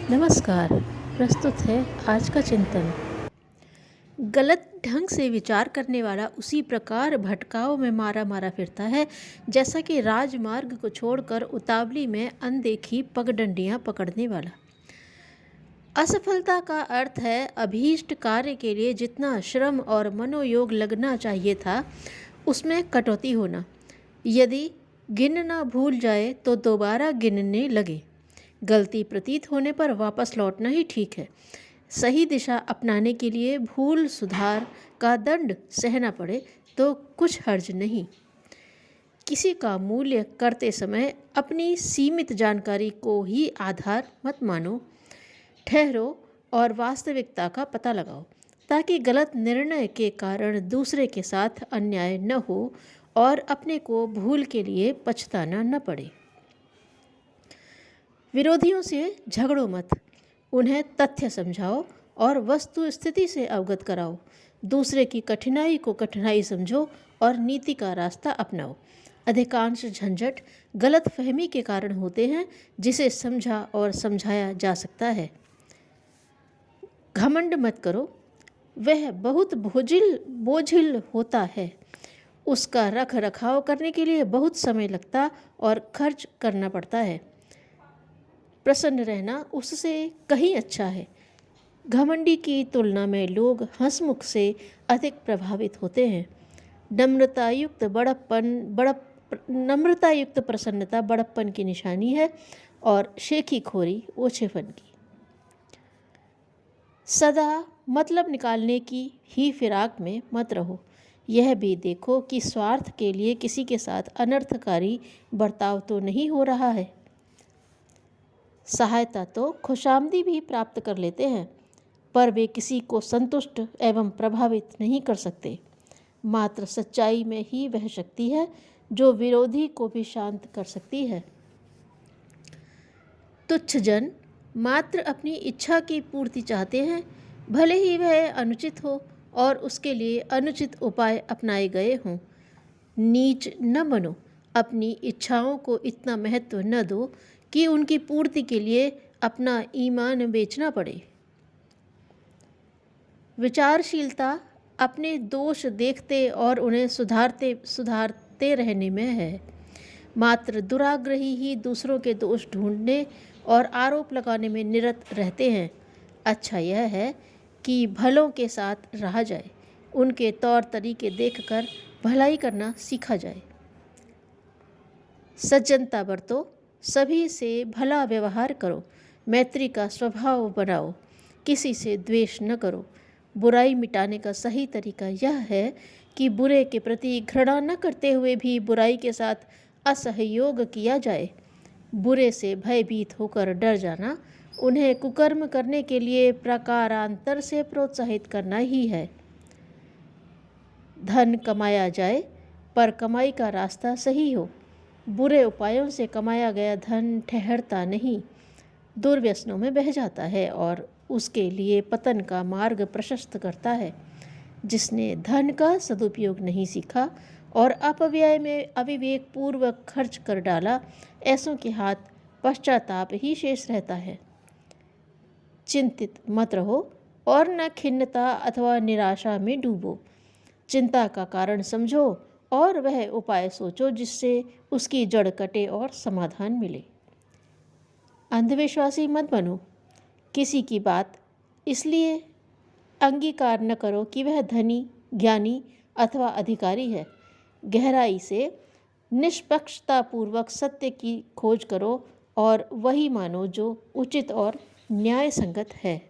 नमस्कार। प्रस्तुत है आज का चिंतन। गलत ढंग से विचार करने वाला उसी प्रकार भटकाव में मारा मारा फिरता है जैसा कि राजमार्ग को छोड़कर उतावली में अनदेखी पगडंडियां पकड़ने वाला। असफलता का अर्थ है अभीष्ट कार्य के लिए जितना श्रम और मनोयोग लगना चाहिए था उसमें कटौती होना। यदि गिनना भूल जाए तो दोबारा गिनने लगे। गलती प्रतीत होने पर वापस लौटना ही ठीक है। सही दिशा अपनाने के लिए भूल सुधार का दंड सहना पड़े तो कुछ हर्ज नहीं। किसी का मूल्य करते समय अपनी सीमित जानकारी को ही आधार मत मानो। ठहरो और वास्तविकता का पता लगाओ ताकि गलत निर्णय के कारण दूसरे के साथ अन्याय न हो और अपने को भूल के लिए पछताना न पड़े। विरोधियों से झगड़ो मत, उन्हें तथ्य समझाओ और वस्तु स्थिति से अवगत कराओ। दूसरे की कठिनाई को कठिनाई समझो और नीति का रास्ता अपनाओ। अधिकांश झंझट गलत फहमी के कारण होते हैं जिसे समझा और समझाया जा सकता है। घमंड मत करो, वह बहुत बोझिल होता है। उसका रख रखाव करने के लिए बहुत समय लगता और खर्च करना पड़ता है। प्रसन्न रहना उससे कहीं अच्छा है। घमंडी की तुलना में लोग हंसमुख से अधिक प्रभावित होते हैं। नम्रतायुक्त प्रसन्नता बड़प्पन की निशानी है और शेखी खोरी ओछेपन की। सदा मतलब निकालने की ही फिराक में मत रहो। यह भी देखो कि स्वार्थ के लिए किसी के साथ अनर्थकारी बर्ताव तो नहीं हो रहा है। सहायता तो खुशामदी भी प्राप्त कर लेते हैं पर वे किसी को संतुष्ट एवं प्रभावित नहीं कर सकते। मात्र सच्चाई में ही वह शक्ति है जो विरोधी को भी शांत कर सकती है। तुच्छ जन मात्र अपनी इच्छा की पूर्ति चाहते हैं, भले ही वह अनुचित हो और उसके लिए अनुचित उपाय अपनाए गए हों। नीच न बनो, अपनी इच्छाओं को इतना महत्व न दो कि उनकी पूर्ति के लिए अपना ईमान बेचना पड़े। विचारशीलता अपने दोष देखते और उन्हें सुधारते रहने में है। मात्र दुराग्रही ही दूसरों के दोष ढूंढने और आरोप लगाने में निरत रहते हैं। अच्छा यह है कि भलों के साथ रहा जाए, उनके तौर तरीके देखकर भलाई करना सीखा जाए। सज्जनता बरतो, सभी से भला व्यवहार करो, मैत्री का स्वभाव बनाओ, किसी से द्वेष न करो। बुराई मिटाने का सही तरीका यह है कि बुरे के प्रति घृणा न करते हुए भी बुराई के साथ असहयोग किया जाए। बुरे से भयभीत होकर डर जाना उन्हें कुकर्म करने के लिए प्रकारांतर से प्रोत्साहित करना ही है। धन कमाया जाए पर कमाई का रास्ता सही हो। बुरे उपायों से कमाया गया धन ठहरता नहीं, दुर्व्यसनों में बह जाता है और उसके लिए पतन का मार्ग प्रशस्त करता है। जिसने धन का सदुपयोग नहीं सीखा और अपव्यय में अविवेक पूर्वक खर्च कर डाला, ऐसों के हाथ पश्चाताप ही शेष रहता है। चिंतित मत रहो और न खिन्नता अथवा निराशा में डूबो। चिंता का कारण समझो और वह उपाय सोचो जिससे उसकी जड़ कटे और समाधान मिले। अंधविश्वासी मत बनो। किसी की बात इसलिए अंगीकार न करो कि वह धनी, ज्ञानी अथवा अधिकारी है। गहराई से निष्पक्षतापूर्वक सत्य की खोज करो और वही मानो जो उचित और न्याय संगत है।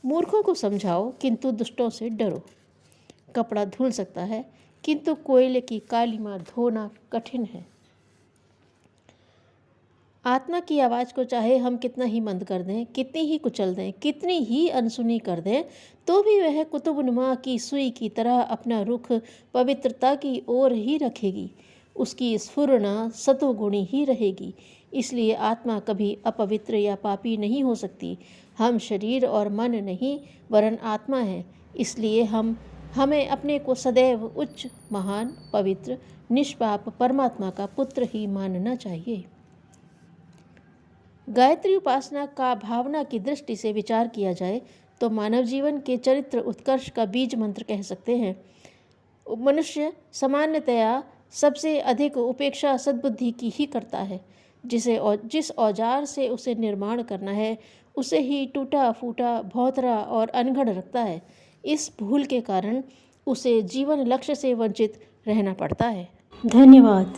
मूर्खों को समझाओ किंतु दुष्टों से डरो। कपड़ा धुल सकता है किंतु कोयले की कालीमा धोना कठिन है। आत्मा की आवाज़ को चाहे हम कितना ही मंद कर दें, कितनी ही कुचल दें, कितनी ही अनसुनी कर दें, तो भी वह कुतुबनुमा की सुई की तरह अपना रुख पवित्रता की ओर ही रखेगी। उसकी स्फुरना सतोगुणी ही रहेगी। इसलिए आत्मा कभी अपवित्र या पापी नहीं हो सकती। हम शरीर और मन नहीं वरन आत्मा हैं। इसलिए हमें अपने को सदैव उच्च, महान, पवित्र, निष्पाप परमात्मा का पुत्र ही मानना चाहिए। गायत्री उपासना का भावना की दृष्टि से विचार किया जाए तो मानव जीवन के चरित्र उत्कर्ष का बीज मंत्र कह सकते हैं। मनुष्य सामान्यतया सबसे अधिक उपेक्षा सद्बुद्धि की ही करता है। जिस औजार से उसे निर्माण करना है उसे ही टूटा फूटा, भौतरा और अनघड़ रखता है। इस भूल के कारण उसे जीवन लक्ष्य से वंचित रहना पड़ता है। धन्यवाद।